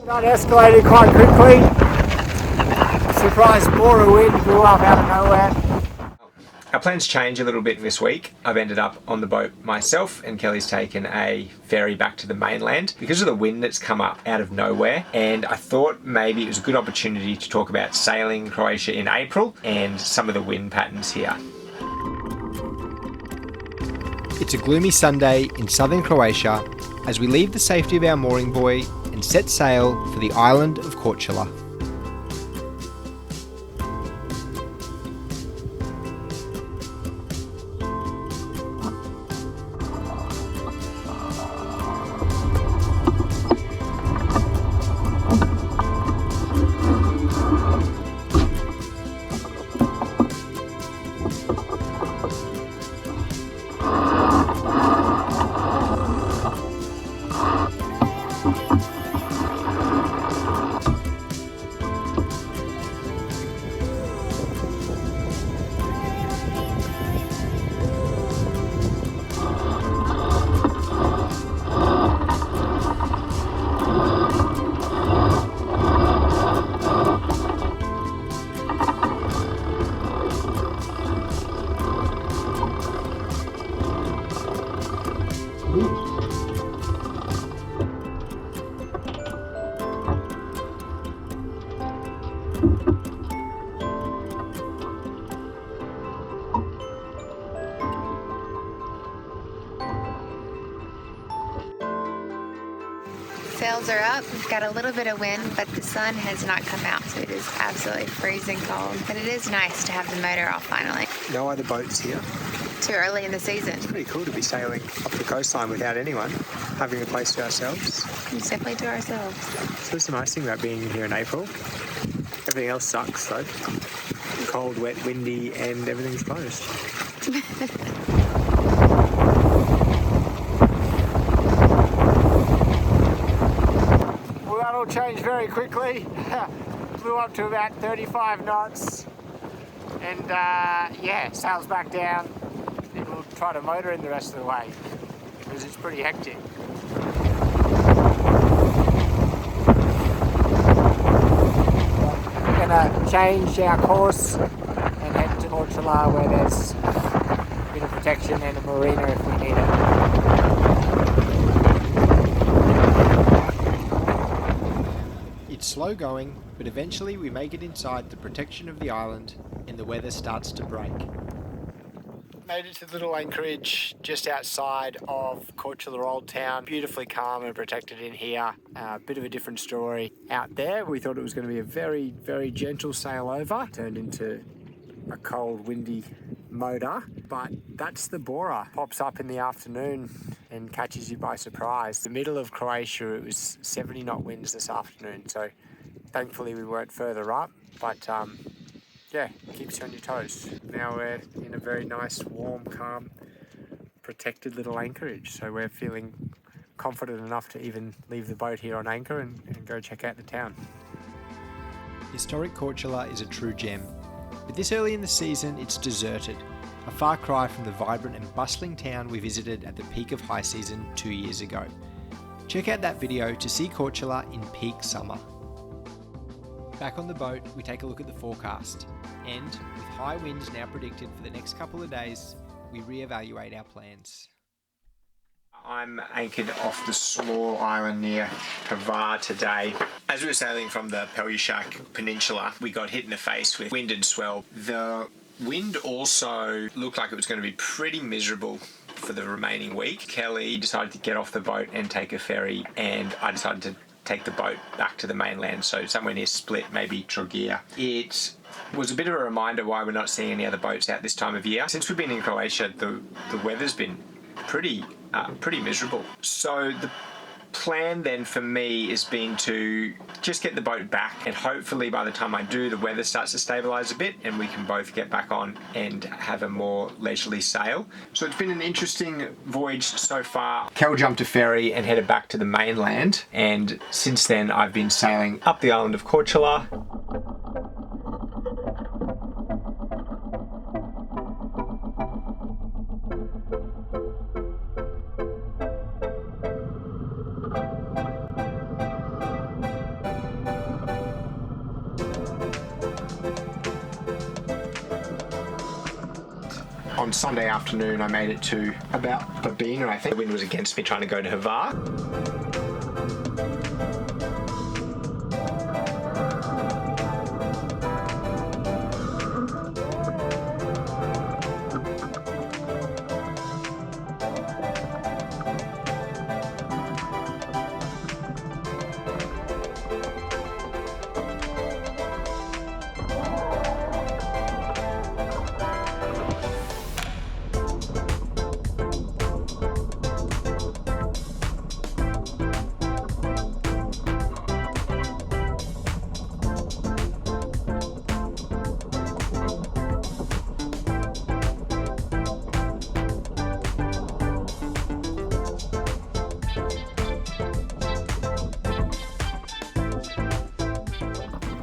That escalated quite quickly. Surprise bore wind blew up out of nowhere. Our plans change a little bit this week. I've ended up on the boat myself and Kelly's taken a ferry back to the mainland because of the wind that's come up out of nowhere, and I thought maybe it was a good opportunity to talk about sailing Croatia in April and some of the wind patterns here. It's a gloomy Sunday in southern Croatia as we leave the safety of our mooring buoy and set sail for the island of Korčula. Sails are up, we've got a little bit of wind, but the sun has not come out, so it is absolutely freezing cold. But it is nice to have the motor off finally. No other boats here. Too early in the season. It's pretty cool to be sailing up the coastline without anyone, having a place to ourselves. It's definitely to ourselves. So that's the nice thing about being here in April. Everything else sucks though. Cold, wet, windy, and everything's closed. Well, that'll change very quickly. Flew up to about 35 knots. And yeah, sails back down. And we'll try to motor in the rest of the way because it's pretty hectic. We're gonna change our course and head to Korčula where there's a bit of protection and a marina if we need it. It's slow going, but eventually we make it inside the protection of the island and the weather starts to break. Made it to the little anchorage just outside of Korčula Old Town. Beautifully calm and protected in here. Bit of a different story out there. We thought it was going to be a very, very gentle sail over. Turned into a cold, windy motor. But that's the borer. Pops up in the afternoon and catches you by surprise. The middle of Croatia, it was 70 knot winds this afternoon. So thankfully we weren't further up. But yeah, keeps you on your toes. Now we're in a very nice, warm, calm, protected little anchorage. So we're feeling confident enough to even leave the boat here on anchor and go check out the town. Historic Korčula is a true gem. But this early in the season, it's deserted. A far cry from the vibrant and bustling town we visited at the peak of high season 2 years ago. Check out that video to see Korčula in peak summer. Back on the boat, we take a look at the forecast, and with high winds now predicted for the next couple of days, we re-evaluate our plans. I'm anchored off the small island near Hvar today. As we were sailing from the Pelješac Peninsula, we got hit in the face with wind and swell. The wind also looked like it was going to be pretty miserable for the remaining week. Kelly decided to get off the boat and take a ferry, and I decided to take the boat back to the mainland, so somewhere near Split, maybe Trogir. It was a bit of a reminder why we're not seeing any other boats out this time of year. Since we've been in Croatia, the weather's been pretty miserable. So the plan then for me has been to just get the boat back, and hopefully by the time I do, the weather starts to stabilise a bit and we can both get back on and have a more leisurely sail. So it's been an interesting voyage so far. Kel jumped a ferry and headed back to the mainland, and since then I've been sailing up the island of Korčula. on Sunday afternoon I made it to about Babina, I think. The wind was against me trying to go to Hvar.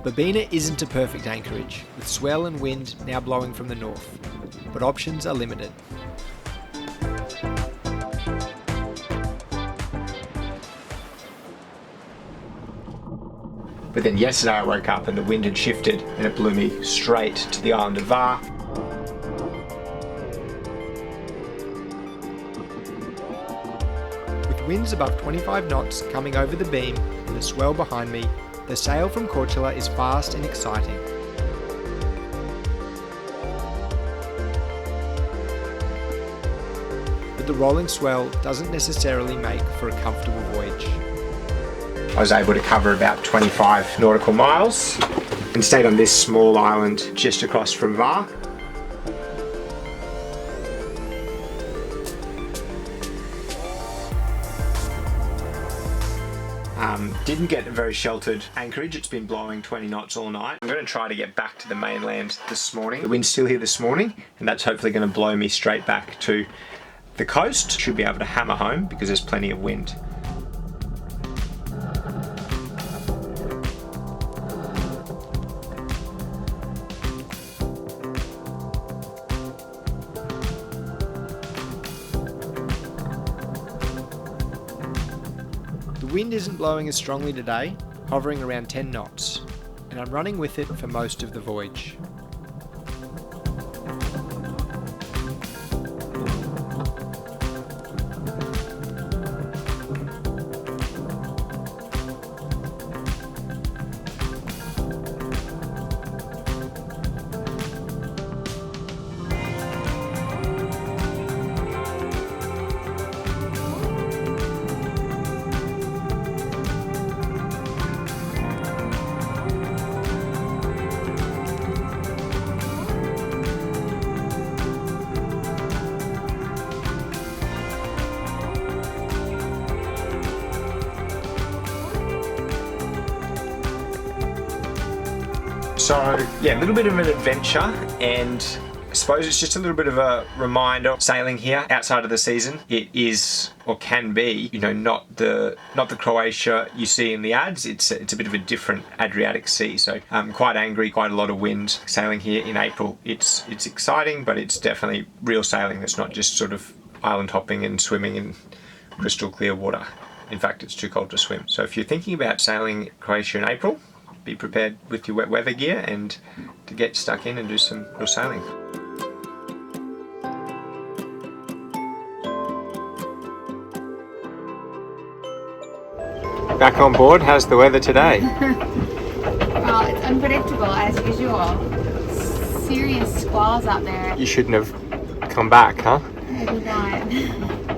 Babina isn't a perfect anchorage, with swell and wind now blowing from the north, but options are limited. But then yesterday I woke up and the wind had shifted and it blew me straight to the island of Hvar. With winds above 25 knots coming over the beam and the swell behind me, the sail from Korčula is fast and exciting. But the rolling swell doesn't necessarily make for a comfortable voyage. I was able to cover about 25 nautical miles and stayed on this small island just across from Hvar. Didn't get a very sheltered anchorage. It's been blowing 20 knots all night. I'm going to try to get back to the mainland this morning. The wind's still here this morning, and that's hopefully going to blow me straight back to the coast. Should be able to hammer home because there's plenty of wind. The wind isn't blowing as strongly today, hovering around 10 knots, and I'm running with it for most of the voyage. So yeah, a little bit of an adventure, and I suppose it's just a little bit of a reminder, sailing here outside of the season, it is, or can be, you know, not the Croatia you see in the ads. It's a bit of a different Adriatic Sea, so quite angry, quite a lot of wind. Sailing here in April, it's exciting, but it's definitely real sailing. It's not just sort of island hopping and swimming in crystal clear water. In fact, it's too cold to swim. So if you're thinking about sailing Croatia in April, be prepared with your wet weather gear and to get stuck in and do some real sailing. Back on board, how's the weather today? Well, it's unpredictable as usual. Serious squalls out there. You shouldn't have come back, huh? Maybe not.